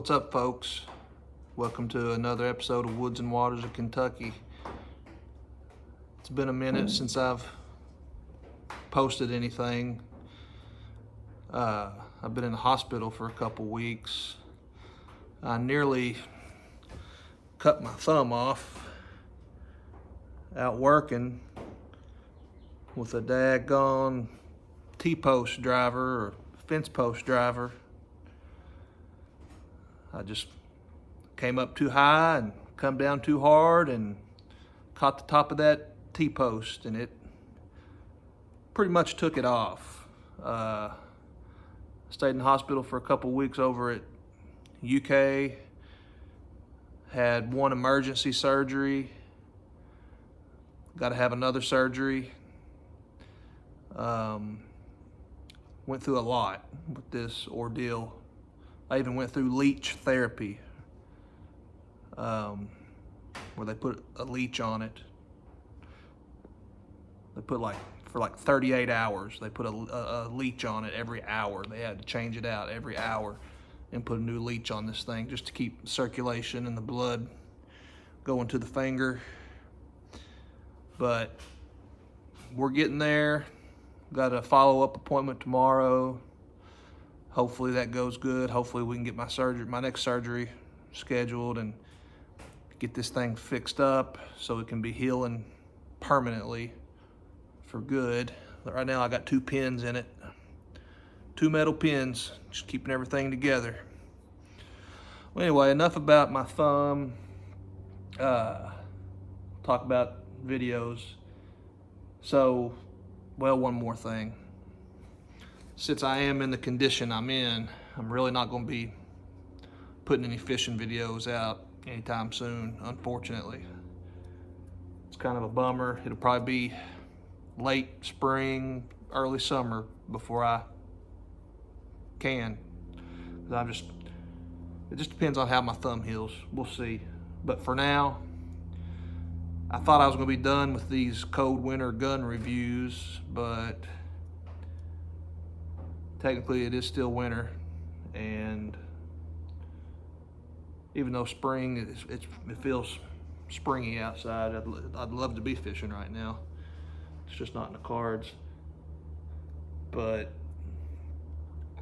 What's up, folks? Welcome to another episode of Woods and Waters of Kentucky. It's been a minute since I've posted anything. I've been in the hospital for a couple weeks. I nearly cut my thumb off out working with a daggone T-post driver or fence post driver. I just came up too high and come down too hard and caught the top of that T-post, and it pretty much took it off. Stayed in the hospital for a couple weeks over at UK. Had one emergency surgery. Got to have another surgery. Went through a lot with this ordeal. I even went through leech therapy, where they put a leech on it. They put for 38 hours, they put a leech on it every hour. They had to change it out every hour and put a new leech on this thing just to keep circulation and the blood going to the finger. But we're getting there. Got a follow-up appointment tomorrow. Hopefully that goes good. Hopefully we can get my next surgery scheduled and get this thing fixed up so it can be healing permanently for good. But right now I got 2 pins in it. 2 metal pins, just keeping everything together. Well, anyway, enough about my thumb. Talk about videos. So, well, one more thing. Since I am in the condition I'm in, I'm really not going to be putting any fishing videos out anytime soon, unfortunately. It's kind of a bummer. It'll probably be late spring, early summer before I can. It just depends on how my thumb heals. We'll see. But for now, I thought I was going to be done with these cold winter gun reviews, but technically it is still winter, and even though spring, it feels springy outside. I'd love to be fishing right now. It's just not in the cards. But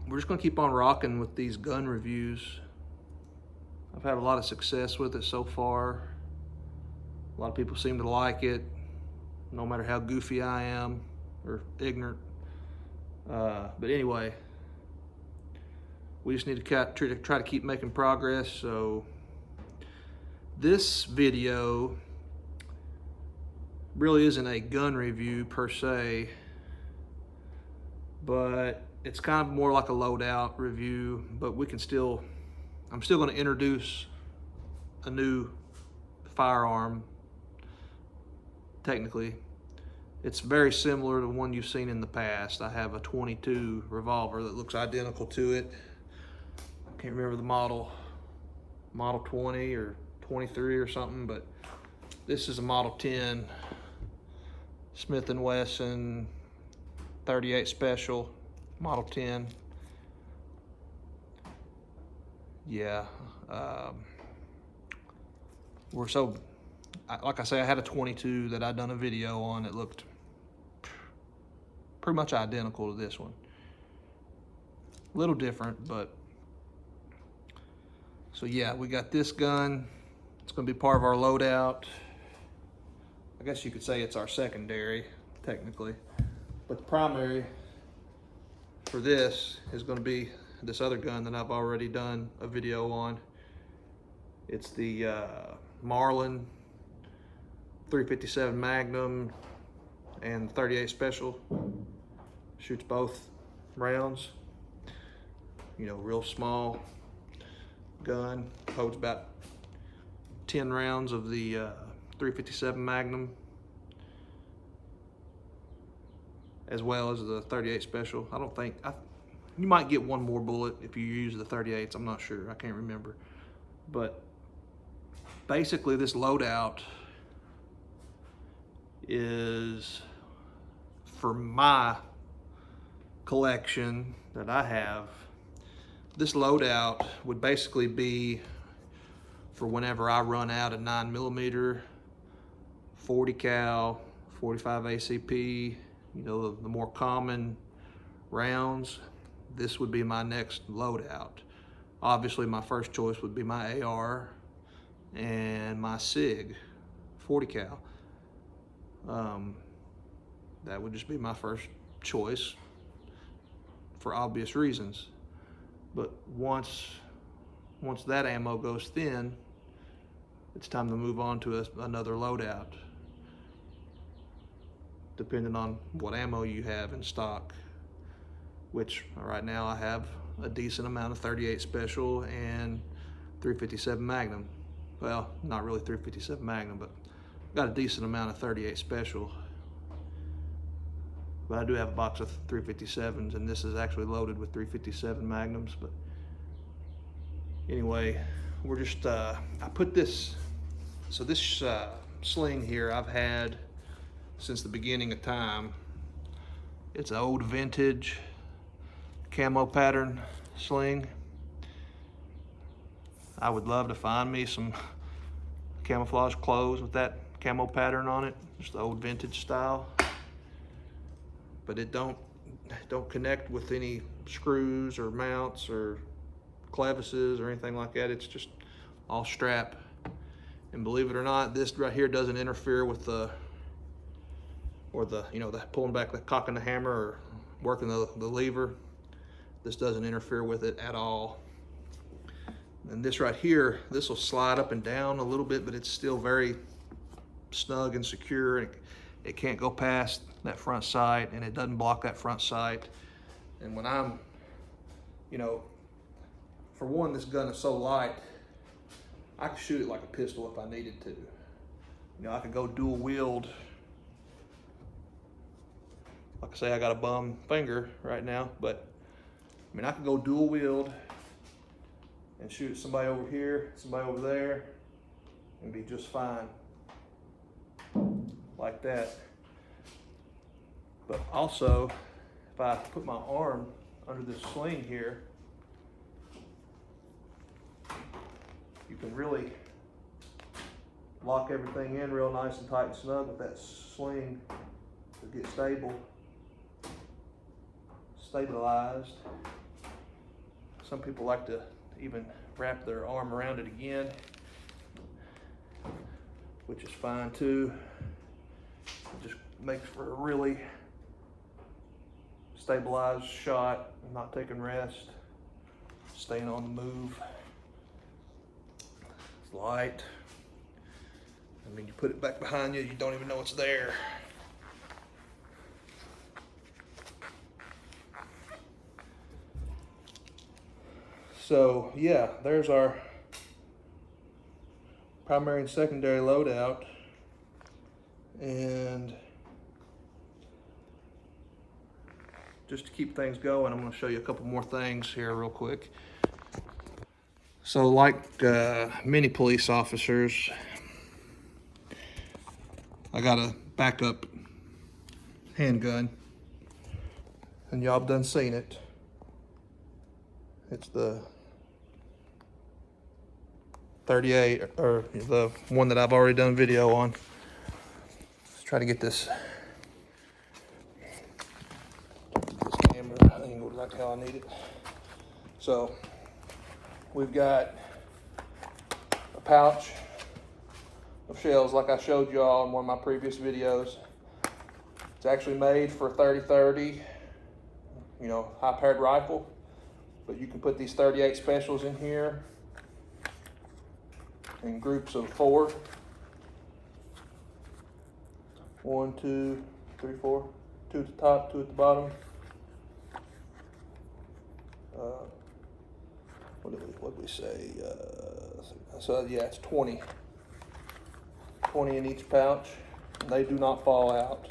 we're just gonna keep on rocking with these gun reviews. I've had a lot of success with it so far. A lot of people seem to like it, no matter how goofy I am or ignorant. But anyway, we just need to try to keep making progress. So this video really isn't a gun review per se, but it's kind of more like a loadout review. But I'm still going to introduce a new firearm. Technically, it's very similar to one you've seen in the past. I have a .22 revolver that looks identical to it. I can't remember the model 20 or 23 or something, but this is a Model 10 Smith & Wesson 38 Special Model 10. Yeah, like I say, I had a 22 that I'd done a video on that looked pretty much identical to this one. A little different, but so yeah, we got this gun. It's going to be part of our loadout. I guess you could say it's our secondary, technically. But the primary for this is going to be this other gun that I've already done a video on. It's the Marlin 357 Magnum and 38 Special. Shoots both rounds. You know, real small gun. Holds about 10 rounds of the 357 Magnum, as well as the 38 Special. You might get one more bullet if you use the 38s. I'm not sure. I can't remember. But basically, this loadout is for my collection that I have. This loadout would basically be for whenever I run out of 9mm, 40 cal, 45 ACP, you know, the more common rounds. This would be my next loadout. Obviously, my first choice would be my AR and my SIG, 40 cal. That would just be my first choice for obvious reasons. But once that ammo goes thin, it's time to move on to another loadout, depending on what ammo you have in stock, which right now I have a decent amount of 38 Special and 357 Magnum. Well, not really 357 Magnum, but I've got a decent amount of 38 Special. But I do have a box of 357s, and this is actually loaded with 357 Magnums. But anyway, we're just, I put this, so this sling here I've had since the beginning of time. It's an old vintage camo pattern sling. I would love to find me some camouflage clothes with that camo pattern on it, just the old vintage style. But it don't connect with any screws or mounts or clevises or anything like that. It's just all strap. And believe it or not, this right here doesn't interfere with the pulling back the cock and the hammer or working the lever. This doesn't interfere with it at all. And this right here, this will slide up and down a little bit, but it's still very snug and secure. It can't go past that front sight, and it doesn't block that front sight. And when I'm, for one, this gun is so light, I could shoot it like a pistol if I needed to. I could go dual wield. Like I say, I got a bum finger right now, but I could go dual wield and shoot somebody over here, somebody over there, and be just fine like that. But also, if I put my arm under this sling here, you can really lock everything in real nice and tight and snug with that sling to get stabilized. Some people like to even wrap their arm around it again, which is fine too. It just makes for a really stabilized shot, not taking rest, staying on the move. It's light. You put it back behind you, you don't even know it's there. So yeah, there's our primary and secondary loadout. And just to keep things going, I'm going to show you a couple more things here real quick. So like many police officers, I got a backup handgun, and y'all have done seen it. It's the 38, or the one that I've already done video on. Let's try to get this camera angled like how I need it. So we've got a pouch of shells like I showed y'all in one of my previous videos. It's actually made for 30-30, high-powered rifle. But you can put these 38 Specials in here in groups of 4. 1, 2, 3, 4. 2 at the top, 2 at the bottom. What did we say? So yeah, it's 20. 20 in each pouch. And they do not fall out.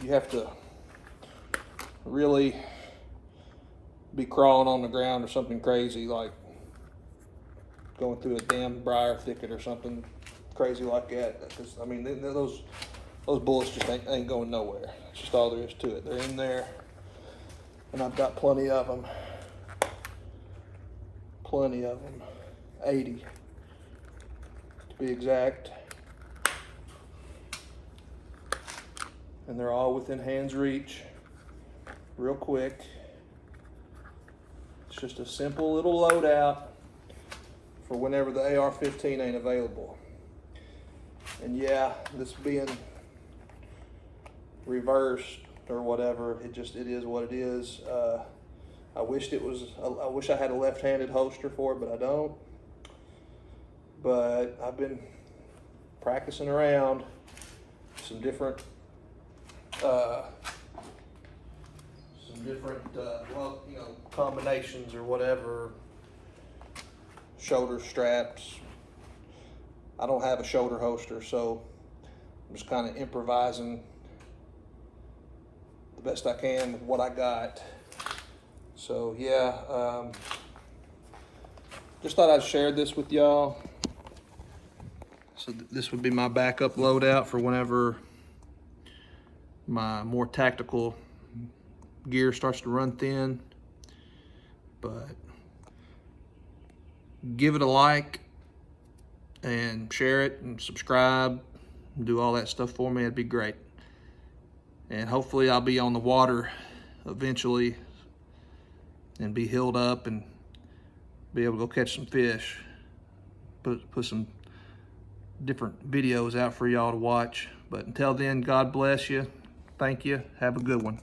You have to really be crawling on the ground or something crazy, like going through a damn briar thicket or something crazy like that. Because those bullets just ain't going nowhere. It's just all there is to it. They're in there, and I've got plenty of them. plenty of them, 80 to be exact. And they're all within hand's reach, real quick. It's just a simple little loadout for whenever the AR-15 ain't available. And yeah, this being reversed or whatever, it is what it is. I wish I had a left-handed holster for it, but I don't. But I've been practicing around some different combinations or whatever, shoulder straps. I don't have a shoulder holster, so I'm just kind of improvising the best I can with what I got. So yeah, just thought I'd share this with y'all. So this would be my backup loadout for whenever my more tactical gear starts to run thin. But give it a like and share it and subscribe and do all that stuff for me. It'd be great. And hopefully I'll be on the water eventually and be healed up and be able to go catch some fish. Put some different videos out for y'all to watch. But until then, God bless you. Thank you. Have a good one.